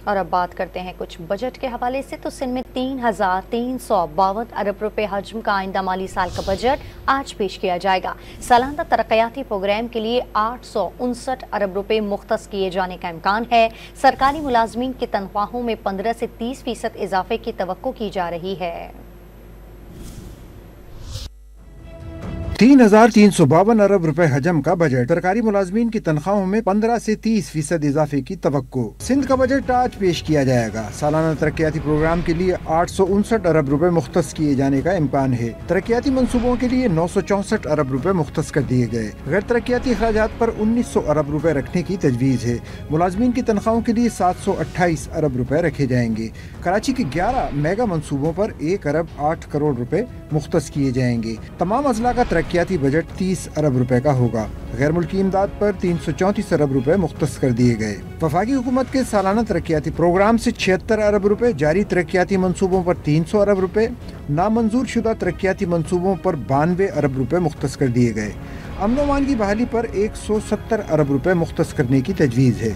اور اب بات کرتے ہیں کچھ بجٹ کے حوالے سے، تو سندھ میں 3,352 ارب روپے حجم کا آئندہ مالی سال کا بجٹ آج پیش کیا جائے گا۔ سالانہ ترقیاتی پروگرام کے لیے 859 ارب روپے مختص کیے جانے کا امکان ہے۔ سرکاری ملازمین کی تنخواہوں میں 15 سے 30% اضافے کی توقع کی جا رہی ہے۔ 3,352 ارب روپے حجم کا بجٹ، سرکاری ملازمین کی تنخواہوں میں 15 سے 30% اضافے کی توقع۔ سندھ کا بجٹ آج پیش کیا جائے گا۔ سالانہ ترقیاتی پروگرام کے لیے 859 ارب روپے مختص کیے جانے کا امکان ہے۔ ترقیاتی منصوبوں کے لیے 964 ارب روپے مختص کر دیے گئے۔ غیر ترقیاتی اخراجات پر 1900 ارب روپے رکھنے کی تجویز ہے۔ ملازمین کی تنخواہوں کے لیے 728 ارب روپے رکھے جائیں گے۔ کراچی کے 11 میگا منصوبوں پر 1 ارب 8 کروڑ روپے مختص کیے جائیں گے۔ تمام اضلاع کا ترقیاتی بجٹ 30 ارب روپے کا ہوگا۔ غیر ملکی امداد پر 334 ارب روپے مختص کر دیے گئے۔ وفاقی حکومت کے سالانہ ترقیاتی پروگرام سے 76 ارب روپے، جاری ترقیاتی منصوبوں پر 300 ارب روپے، نامنظور شدہ ترقیاتی منصوبوں پر 92 ارب روپے مختص کر دیے گئے۔ امن و امان کی بحالی پر 170 ارب روپے مختص کرنے کی تجویز ہے۔